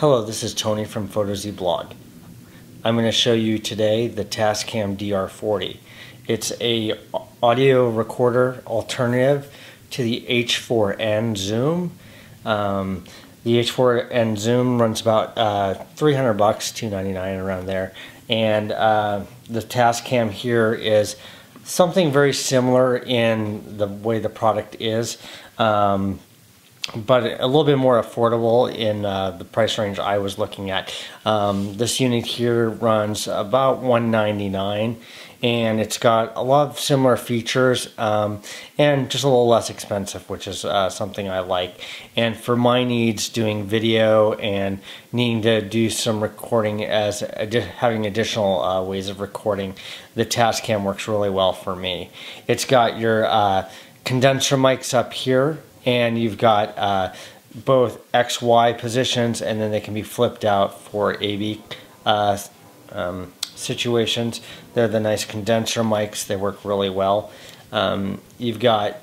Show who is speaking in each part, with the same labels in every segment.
Speaker 1: Hello, this is Tony from PhotoZ Blog. I'm going to show you today the Tascam DR-40. It's a audio recorder alternative to the H4N Zoom. The H4N Zoom runs about $300, $299 around there, and the Tascam here is something very similar in the way the product is. But a little bit more affordable in the price range I was looking at. This unit here runs about $199, and it's got a lot of similar features and just a little less expensive, which is something I like. And for my needs, doing video and needing to do some recording as having additional ways of recording, the Tascam works really well for me. It's got your condenser mics up here, and you've got both XY positions, and then they can be flipped out for AB situations. They're the nice condenser mics. They work really well. You've got,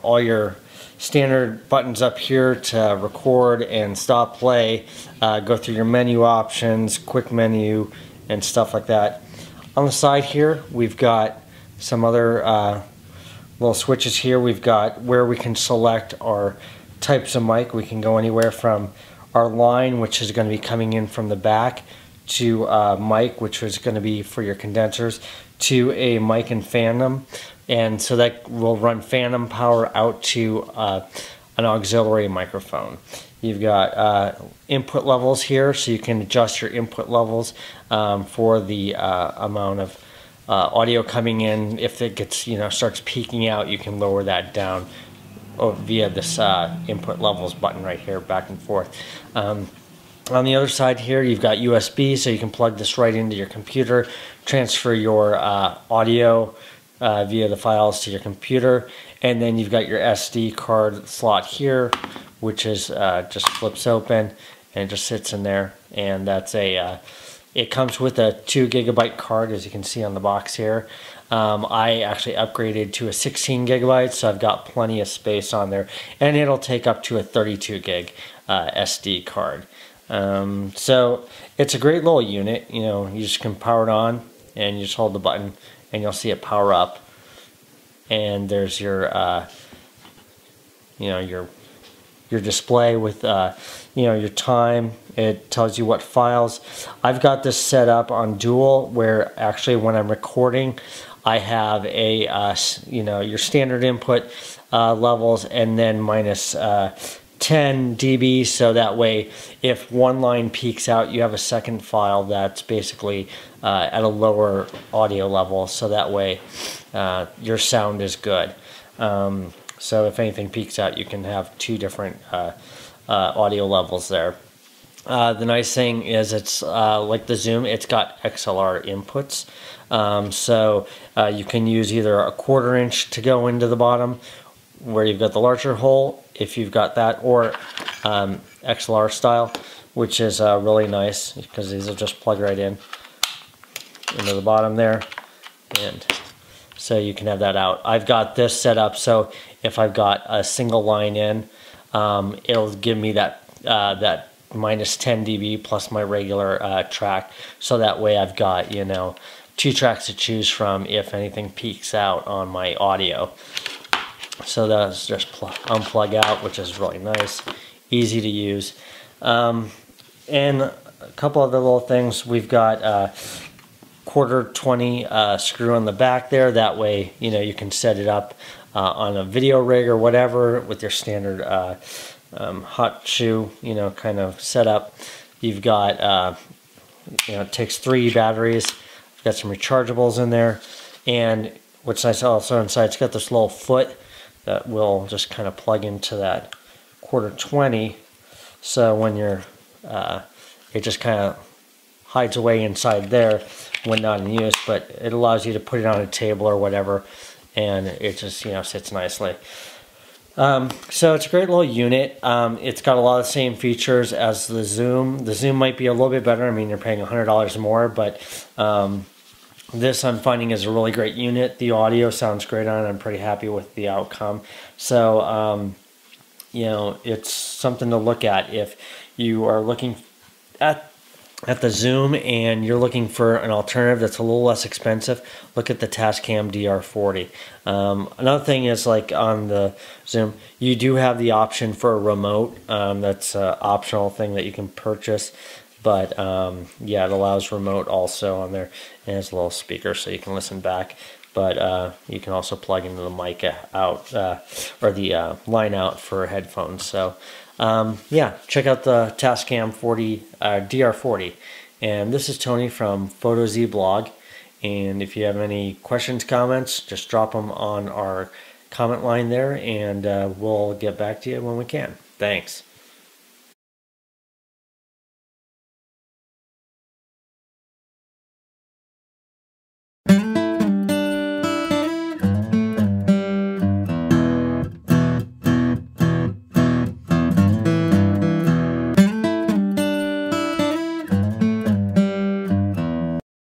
Speaker 1: all your standard buttons up here to record and stop play, go through your menu options, quick menu, and stuff like that. On the side here, we've got some other little switches here. We've got where we can select our types of mic. We can go anywhere from our line, which is going to be coming in from the back, to mic, which is going to be for your condensers, to a mic and phantom, and so that will run phantom power out to an auxiliary microphone. You've got input levels here, so you can adjust your input levels for the amount of audio coming in. If it gets, starts peaking out, you can lower that down via this input levels button right here, back and forth. On the other side here, you've got USB, so you can plug this right into your computer, transfer your audio via the files to your computer, and then you've got your SD card slot here, which is just flips open and just sits in there, and that's a it comes with a 2 GB card, as you can see on the box here. I actually upgraded to a 16 GB, so I've got plenty of space on there, and it'll take up to a 32 gig SD card. So it's a great little unit. You just can power it on, and you just hold the button, and you'll see it power up. And there's your, your display with, your time. It tells you what files. I've got this set up on dual, where actually when I'm recording, I have a, your standard input levels, and then minus 10 dB, so that way if one line peaks out, you have a second file that's basically at a lower audio level, so that way your sound is good. So if anything peaks out, you can have two different audio levels there. The nice thing is it's like the Zoom, it's got XLR inputs, so you can use either a 1/4 inch to go into the bottom where you've got the larger hole, if you've got that, or XLR style, which is really nice because these will just plug right in into the bottom there, and so you can have that out. I've got this set up so if I've got a single line in, it'll give me that that minus 10 dB plus my regular track, so that way I've got 2 tracks to choose from if anything peaks out on my audio. So that's just unplug out, which is really nice, easy to use. And a couple other little things. We've got 1/4 20 screw on the back there. That way, you can set it up on a video rig or whatever with your standard hot shoe, kind of setup. You've got, it takes 3 batteries. You've got some rechargeables in there, and what's nice also inside, it's got this little foot that will just kind of plug into that 1/4 20. So when you're, it just kind of hides away inside there when not in use, but it allows you to put it on a table or whatever, and it just sits nicely. So it's a great little unit. It's got a lot of the same features as the Zoom. The Zoom might be a little bit better. I mean, you're paying $100 more, but this I'm finding is a really great unit. The audio sounds great on it. I'm pretty happy with the outcome. So, it's something to look at if you are looking at the Zoom and you're looking for an alternative that's a little less expensive, look at the Tascam DR-40. Another thing is, like on the Zoom, you do have the option for a remote. That's an optional thing that you can purchase. But yeah, it allows remote also on there, and it's a little speaker so you can listen back. But you can also plug into the mic out or the line out for headphones. So yeah, check out the Tascam DR-40. And this is Tony from PhotoZ Blog. And if you have any questions, comments, just drop them on our comment line there, and we'll get back to you when we can. Thanks.